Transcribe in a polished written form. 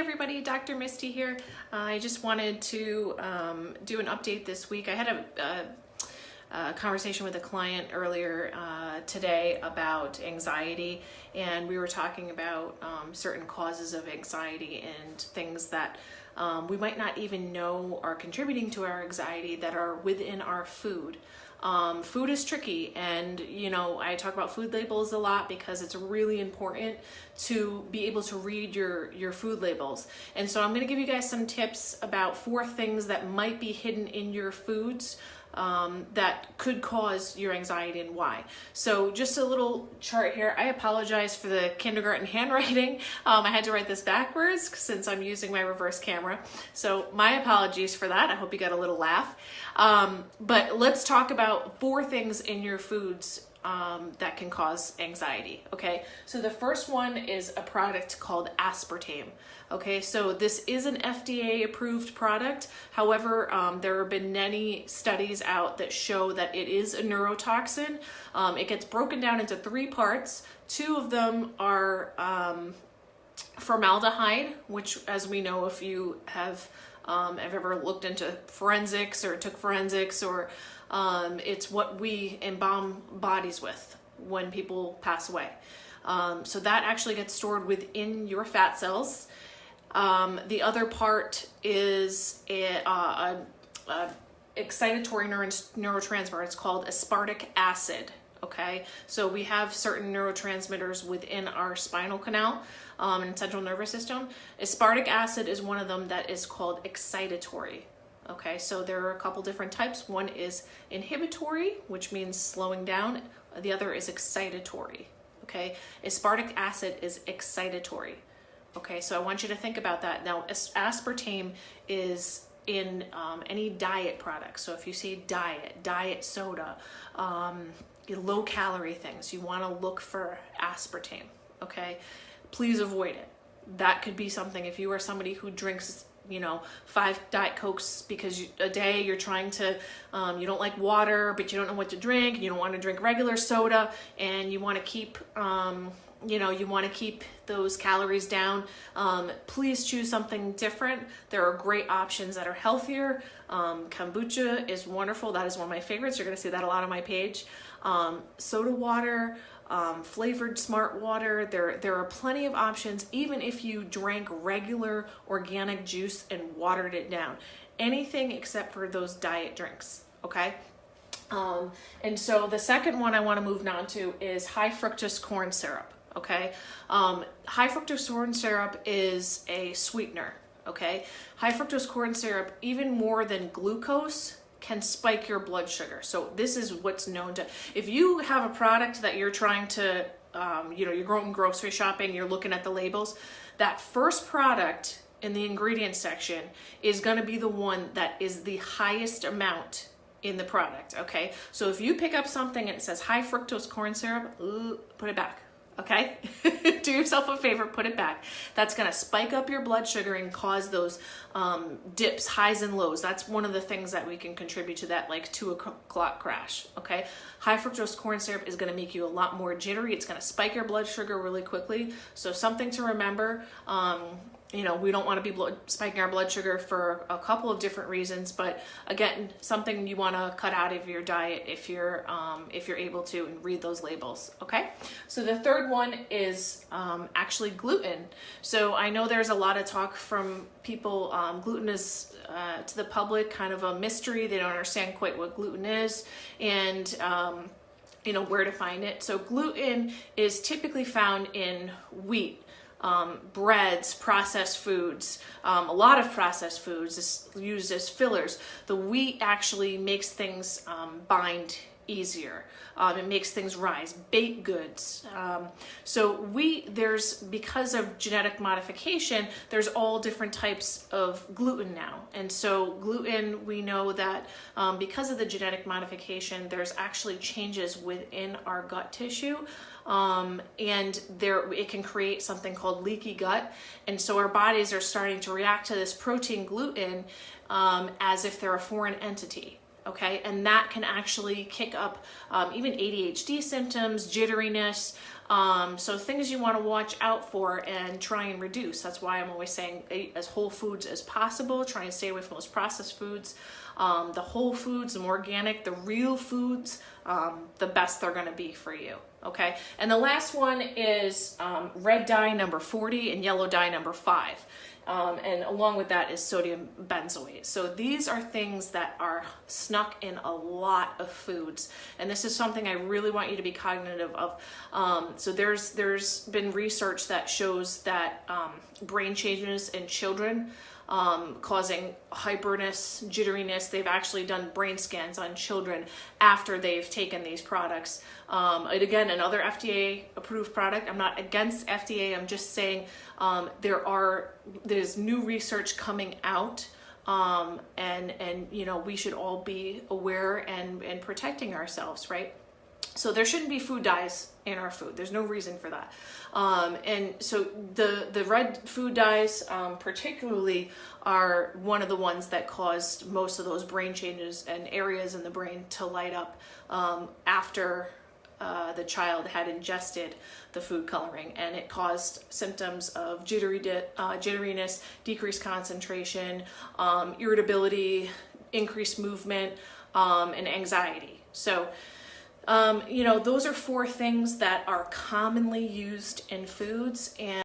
everybody, Dr. Misty here. I just wanted to do an update this week. I had a conversation with a client earlier today about anxiety, and we were talking about certain causes of anxiety and things that we might not even know are contributing to our anxiety that are within our food. Food is tricky, and I talk about food labels a lot because it's really important to be able to read your food labels. And so I'm going to give you guys some tips about 4 things that might be hidden in your foods that could cause your anxiety and why. So just a little chart here. I apologize for the kindergarten handwriting. I had to write this backwards since I'm using my reverse camera. So my apologies for that. I hope you got a little laugh. But let's talk about 4 things in your foods that can cause anxiety. Okay, so the first one is a product called aspartame. Okay, so this is an FDA approved product. However, there have been many studies out that show that it is a neurotoxin. It gets broken down into 3 parts. 2 of them are formaldehyde, which, as we know, if you have ever looked into forensics or took forensics, or it's what we embalm bodies with when people pass away. So that actually gets stored within your fat cells. The other part is a excitatory neurotransmitter. It's called aspartic acid. Okay, so we have certain neurotransmitters within our spinal canal and central nervous system. Aspartic acid is one of them that is called excitatory. Okay, so there are a couple different types. One is inhibitory, which means slowing down. The other is excitatory. Okay, aspartic acid is excitatory. Okay, so I want you to think about that. Now, aspartame is in any diet product. So if you see diet soda, low calorie things, you want to look for aspartame. Okay, please avoid it. That could be something if you are somebody who drinks 5 Diet Cokes because a day you're trying to, you don't like water, but you don't know what to drink, and you don't want to drink regular soda, and you want to keep, you want to keep those calories down. Please choose something different. There are great options that are healthier. Kombucha is wonderful. That is one of my favorites. You're going to see that a lot on my page. Soda water, flavored smart water. There are plenty of options, even if you drank regular organic juice and watered it down. Anything except for those diet drinks, okay? And so the second one I want to move on to is high fructose corn syrup, okay? High fructose corn syrup is a sweetener, okay? High fructose corn syrup, even more than glucose, can spike your blood sugar. So this is what's known to, if you have a product that you're trying to, you're going grocery shopping, you're looking at the labels, that first product in the ingredients section is going to be the one that is the highest amount in the product, okay? So if you pick up something and it says high fructose corn syrup, put it back. Okay, do yourself a favor, put it back. That's going to spike up your blood sugar and cause those dips, highs and lows. That's one of the things that we can contribute to that, like 2 o'clock crash. Okay, high fructose corn syrup is going to make you a lot more jittery. It's going to spike your blood sugar really quickly. So something to remember. We don't want to be spiking our blood sugar for a couple of different reasons, but again, something you want to cut out of your diet if you're able to, and read those labels. Okay, so the third one is actually gluten. So I know there's a lot of talk from people. Gluten is to the public kind of a mystery. They don't understand quite what gluten is, and where to find it. So gluten is typically found in wheat. Breads, processed foods, a lot of processed foods is used as fillers. The wheat actually makes things bind easier. It makes things rise. Baked goods. So wheat, because of genetic modification, there's all different types of gluten now. And so gluten, we know that because of the genetic modification, there's actually changes within our gut tissue. And it can create something called leaky gut. And so our bodies are starting to react to this protein gluten as if they're a foreign entity. Okay, and that can actually kick up even ADHD symptoms, jitteriness, So things you want to watch out for and try and reduce. That's why I'm always saying eat as whole foods as possible. Try and stay away from those processed foods. The whole foods, the more organic, the real foods, the best they're going to be for you. Okay. And the last one is red dye number 40 and yellow dye number 5. And along with that is sodium benzoate. So these are things that are snuck in a lot of foods. And this is something I really want you to be cognitive of. So there's been research that shows that brain changes in children causing hyperness, jitteriness. They've actually done brain scans on children after they've taken these products. And again, another FDA approved product. I'm not against FDA. I'm just saying there's new research coming out, and you know, we should all be aware and protecting ourselves, right? So there shouldn't be food dyes in our food. There's no reason for that. And so the red food dyes particularly are one of the ones that caused most of those brain changes and areas in the brain to light up after the child had ingested the food coloring, and it caused symptoms of jitteriness, decreased concentration, irritability, increased movement, and anxiety. So you know, those are 4 things that are commonly used in foods, and